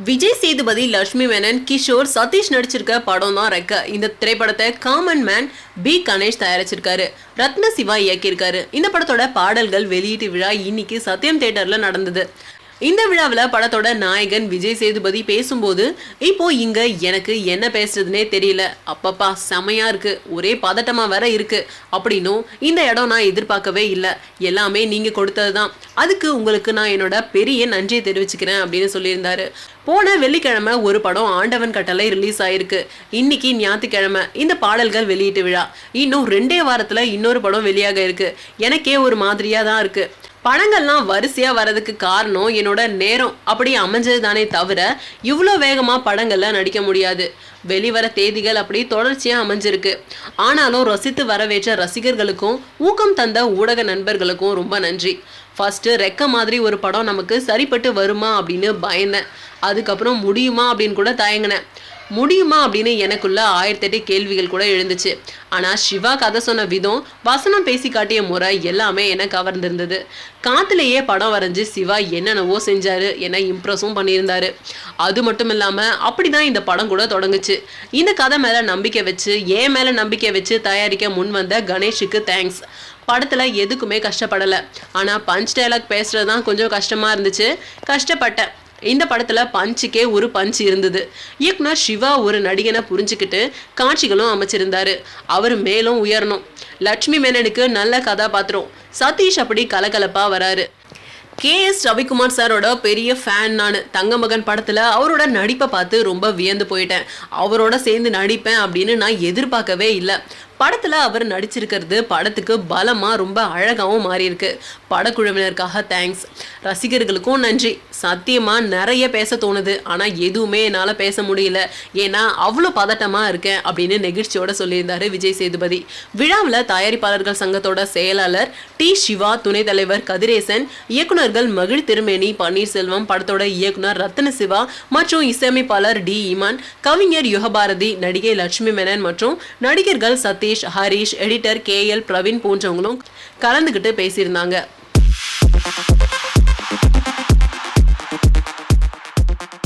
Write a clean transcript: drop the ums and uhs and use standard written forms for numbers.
விஜய் சேதுபதி, லட்சுமி மேனன், கிஷோர், சதீஷ் நடிச்சிருக்க படம் தான் ரெக்க. இந்த திரைப்படத்தை காமன் மேன் பி கணேஷ் தயாரிச்சிருக்காரு. ரத்ன சிவா இயக்கியிருக்காரு. இந்த படத்தோட பாடல்கள் வெளியீட்டு விழா இன்னைக்கு சத்யம் தியேட்டர்ல நடந்தது. இந்த விழாவில் படத்தோட நாயகன் விஜய் சேதுபதி பேசும்போது, இப்போ இங்க எனக்கு என்ன பேசுறதுனே தெரியல, அப்பப்பா செமையா இருக்கு, ஒரே பதட்டமா வேற இருக்கு அப்படின்னும், இந்த இடம் நான் எதிர்பார்க்கவே இல்லை, எல்லாமே நீங்க கொடுத்ததுதான், அதுக்கு உங்களுக்கு நான் என்னோட பெரிய நன்றியை தெரிவிச்சுக்கிறேன் அப்படின்னு சொல்லியிருந்தாரு. போன வெள்ளிக்கிழமை ஒரு படம் ஆண்டவன் கட்டளை ரிலீஸ் ஆயிருக்கு. இன்னைக்கு ஞாயிற்றுக்கிழமை இந்த பாடல்கள் வெளியீட்டு விழா. இன்னும் 2 வாரத்துல இன்னொரு படம் வெளியாக இருக்கு. எனக்கே ஒரு மாதிரியா தான் இருக்கு. படங்கள்லாம் வரிசையா வர்றதுக்கு காரணம் என்னோட நேரம் அப்படி அமைஞ்சது தானே தவிர இவ்வளோ வேகமா படங்கள்ல நடிக்க முடியாது. வெளிவர தேதிகள் அப்படி தொடர்ச்சியா அமைஞ்சிருக்கு. ஆனாலும் ரசித்து வரவேற்ற ரசிகர்களுக்கும் ஊக்கம் தந்த ஊடக நண்பர்களுக்கும் ரொம்ப நன்றி. ஃபர்ஸ்ட் ரெக்க மாதிரி ஒரு படம் நமக்கு சரிப்பட்டு வருமா அப்படின்னு பயந்தேன். அதுக்கப்புறம் முடியுமா அப்படின்னு கூட தயங்கினேன். முடியுமா அப்படின்னு எனக்குள்ள 1008 கேள்விகள் கூட எழுந்துச்சு. ஆனா சிவா கதை சொன்ன விதம், வசனம் பேசி காட்டிய முறை எல்லாமே என்ன கவர்ந்திருந்தது. காத்துலேயே படம் வரைஞ்சு சிவா என்னென்னவோ செஞ்சாரு, என்ன இம்ப்ரெஸும் பண்ணியிருந்தாரு. அது மட்டும் இல்லாம அப்படிதான் இந்த படம் கூட தொடங்குச்சு. இந்த கதை மேல நம்பிக்கை வச்சு, என் மேல நம்பிக்கை வச்சு தயாரிக்க முன் வந்த கணேஷுக்கு தேங்க்ஸ். படத்துல எதுக்குமே கஷ்டப்படலை. ஆனா பஞ்ச் டைலாக் பேசுறதுதான் கொஞ்சம் கஷ்டமா இருந்துச்சு. கஷ்டப்பட்டேன். இந்த படத்துல பஞ்சுக்கே ஒரு பஞ்ச் இருந்தது. இயக்குனர் சிவா ஒரு நடிகனை புரிஞ்சுக்கிட்டு காட்சிகளும் அமைச்சிருந்தாரு. அவர் மேலும் உயரணும். லட்சுமி மேனனுக்கு நல்ல கதாபாத்திரம். சதீஷ் அப்படி கலகலப்பா வராரு. KS ரவிக்குமார் சாரோட பெரிய ஃபேன் நான். தங்கமகன் படத்துல அவரோட நடிப்பை பார்த்து ரொம்ப வியந்து போயிட்டேன். அவரோட சேர்ந்து நடிப்பேன் அப்படின்னு நான் எதிர்பார்க்கவே இல்லை. படத்துல அவர் நடிச்சிருக்கிறது படத்துக்கு பலமா ரொம்ப அழகாவும் மாறி இருக்கு. படக்குழுவினருக்காக தேங்க்ஸ். ரசிகர்களுக்கும் நன்றி. சத்தியமா நிறைய பேச தோணுது, ஆனா எதுவுமே என்னால பேச முடியல, ஏன்னா அவ்வளோ பதட்டமா இருக்கேன் அப்படின்னு நெகிழ்ச்சியோட சொல்லியிருந்தாரு விஜய் சேதுபதி. விழாவில் தயாரிப்பாளர்கள் சங்கத்தோட செயலாளர் டி சிவா, துணைத் தலைவர் கதிரேசன், இயக்குநர்கள் மகிழ் திருமேனி, பன்னீர்செல்வம், படத்தோட இயக்குனர் ரத்ன சிவா மற்றும் இசையமைப்பாளர் டி இமான், கவிஞர் யுகபாரதி, நடிகை லட்சுமி மேனன் மற்றும் நடிகர்கள் சதீஷ், ஹரிஷ், எடிட்டர் KL பிரவீன் போன்றவங்களும் கலந்துக்கிட்டு பேசியிருந்தாங்க.